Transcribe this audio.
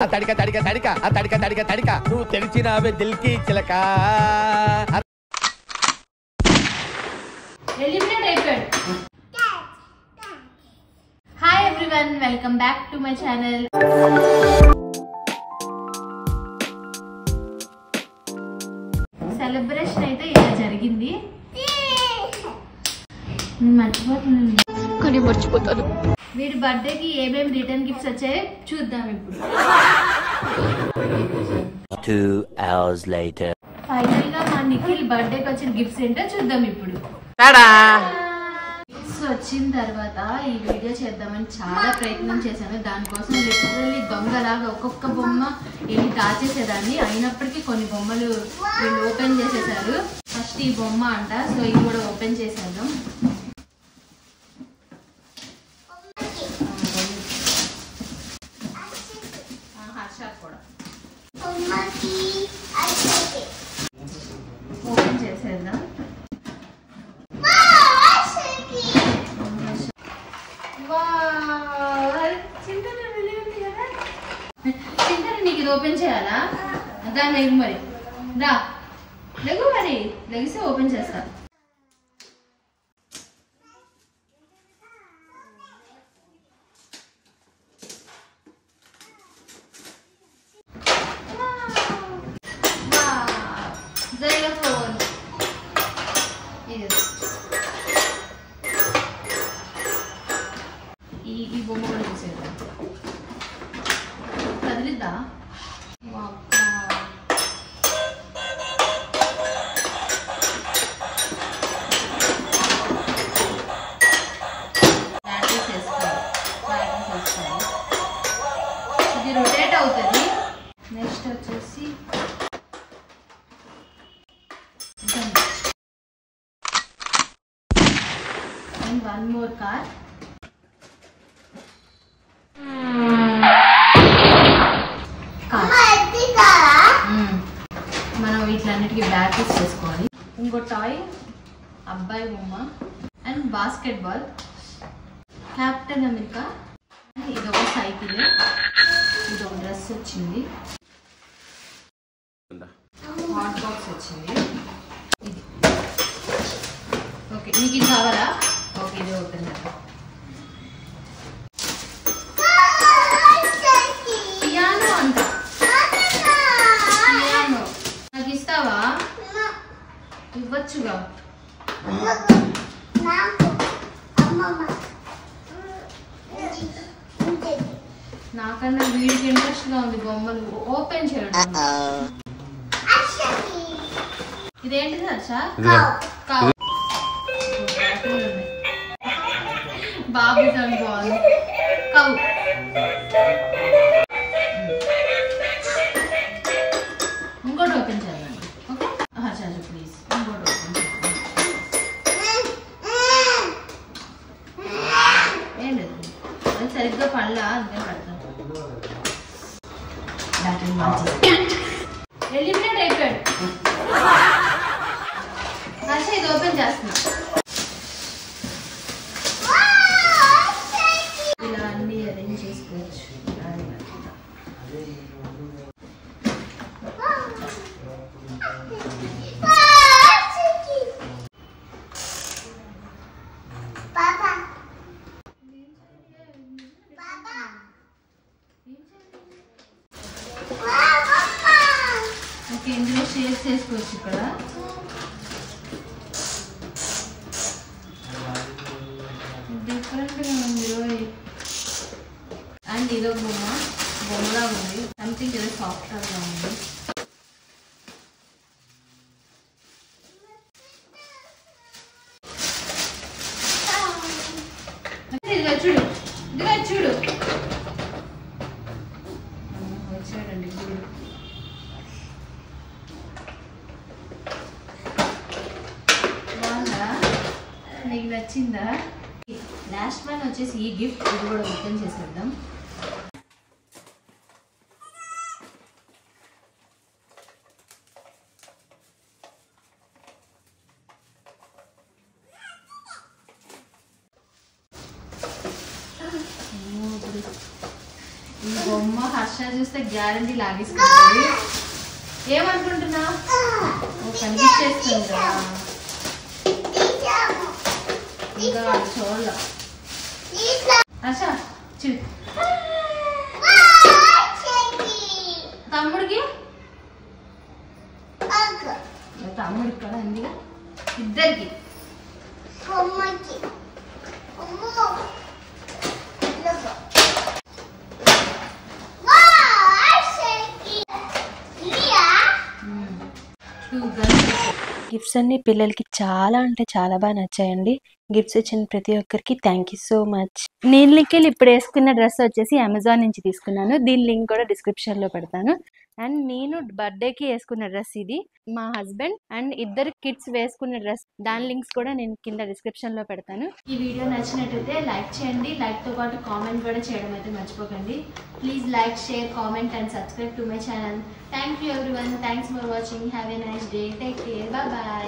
తడిక తడిక తడిక తడిక తడిక తడిక నువ్వు తెలిసినావే దిల్కి చిలక. Hi everyone, welcome back to my channel. Celebration అయితే ఇలా జరిగింది. మర్చిపోతాను. వీడి బర్త్డేకి ఏమేమి రిటర్న్ గిఫ్ట్స్ వచ్చాయో చూద్దాం ఇప్పుడు. 2 hours later. ఫైనల్ గా మా నిఖిల్ బర్త్డేకి వచ్చిన గిఫ్ట్స్ ఏంటో చూద్దాం ఇప్పుడు. గిఫ్ట్స్ వచ్చిన తర్వాత ఈ వీడియో చేద్దామని చాలా ప్రయత్నం చేశాను. దానికోసం లిటరల్లీ దొంగలాగా ఒక్కొక్క బొమ్మ ఏమి దాచేసేదాన్ని. అయినప్పటికీ కొన్ని బొమ్మలు వీళ్ళు ఓపెన్ చేసేసారు. ఫస్ట్ ఈ బొమ్మ అంట, సో ఇది కూడా ఓపెన్ చేసేద్దాం. ఓపెన్ చేసేద్దాం. చింతన నీకు ఇది ఓపెన్ చేయాలా? దాని లెగు మరి, రా లెగు మరి, లెగిస్తే ఓపెన్ చేస్తా. ఈ బొమ్మ కూడా చూసేద్దాం. కదిలిద్దా? ఇది రొటేట్ అవుతుంది. నెక్స్ట్ వచ్చేసి అండ్ వన్ మోర్ కార్. మనం వీటిలన్నిటికీ బ్యాటరీస్ చేసుకోవాలి. ఇంకో టాయ్ అబ్బాయి బొమ్మ and basket ball, captain America, ఇదొక సైకిల్, ఇదొక డ్రెస్ వచ్చింది, హాట్ బాక్స్ వచ్చింది. ఇది ఓకే, మీకు ఇది కావాలా? ఓకే, ఇది ఓపెన్ చేద్దాం. పియానో అంట, పియానో నాకు ఇస్తావా? ఇవ్వచ్చుగా. నాకన్నా వీడికి ఇంట్రెస్ట్ గా ఉంది బొమ్మలు ఓపెన్ చేయడం. ఇదేంటి సర్షా? బాబు బాగుంది. కౌ ఇంకోటి ఓపెన్ చేయాలండి. ఓకే చాలు ప్లీజ్, ఇంకోటి ఓపెన్ చేయాలి. ఏం లేదు, అది సరిగ్గా పడలా, అంతే పడతాను. బ్యాటరీ మార్చేసి ఎలిమినేట్ అయిపోయాడు. హర్ష ఇది ఓపెన్ చేస్తున్నా. ఇలా అన్ని అరేంజ్ చేసుకోవచ్చు. ఓకే, ఇందులో షేర్స్ చేసుకోవచ్చు. ఇక్కడ డిఫరెంట్గా ఉంది. అండ్ ఇదో బొమ్మలా ఉంది, సంథింగ్ ఏదో సాఫ్ట్వేర్గా ఉంది. ఇదిగా చూడు, ఇదిగా చూడు, వచ్చాడండి గుడు. బాగుందా? నీకు నచ్చిందా? లాస్ట్ వన్ వచ్చేసి ఈ గిఫ్ట్, ఇది కూడా ఓపెన్ చేసేద్దాం. ఈ బొమ్మ హర్ష చూస్తే గ్యారంటీ లాగేసుకుంటుంది. ఏమనుకుంటున్నా కనిపించేస్తుందా ఇంకా చూడాల హర్ష చూ తమ్ముడికి తమ్ముడికి కూడా అండి ఇద్దరికి గిఫ్ట్స్ అన్ని పిల్లలకి చాలా అంటే చాలా బాగా నచ్చాయండి. గిఫ్ట్స్ ఇచ్చిన ప్రతి ఒక్కరికి థ్యాంక్ యూ సో మచ్. నేను లింకెళ్ళి ఇప్పుడు వేసుకున్న డ్రెస్ వచ్చేసి అమెజాన్ నుంచి తీసుకున్నాను. దీని లింక్ కూడా డిస్క్రిప్షన్ లో పెడతాను. అండ్ నేను బర్త్డేకి వేసుకున్న డ్రెస్ ఇది. మా హస్బెండ్ అండ్ ఇద్దరు కిడ్స్ వేసుకున్న డ్రెస్ దాని లింక్స్ కూడా నేను కింద డిస్క్రిప్షన్ లో పెడతాను. ఈ వీడియో నచ్చినట్టయితే లైక్ చేయండి. లైక్ తో పాటు కామెంట్ కూడా చేయడం అయితే మర్చిపోకండి. Please like, share, comment and subscribe to my channel. Thank you everyone. Thanks for watching. Have a nice day. Take care. Bye bye.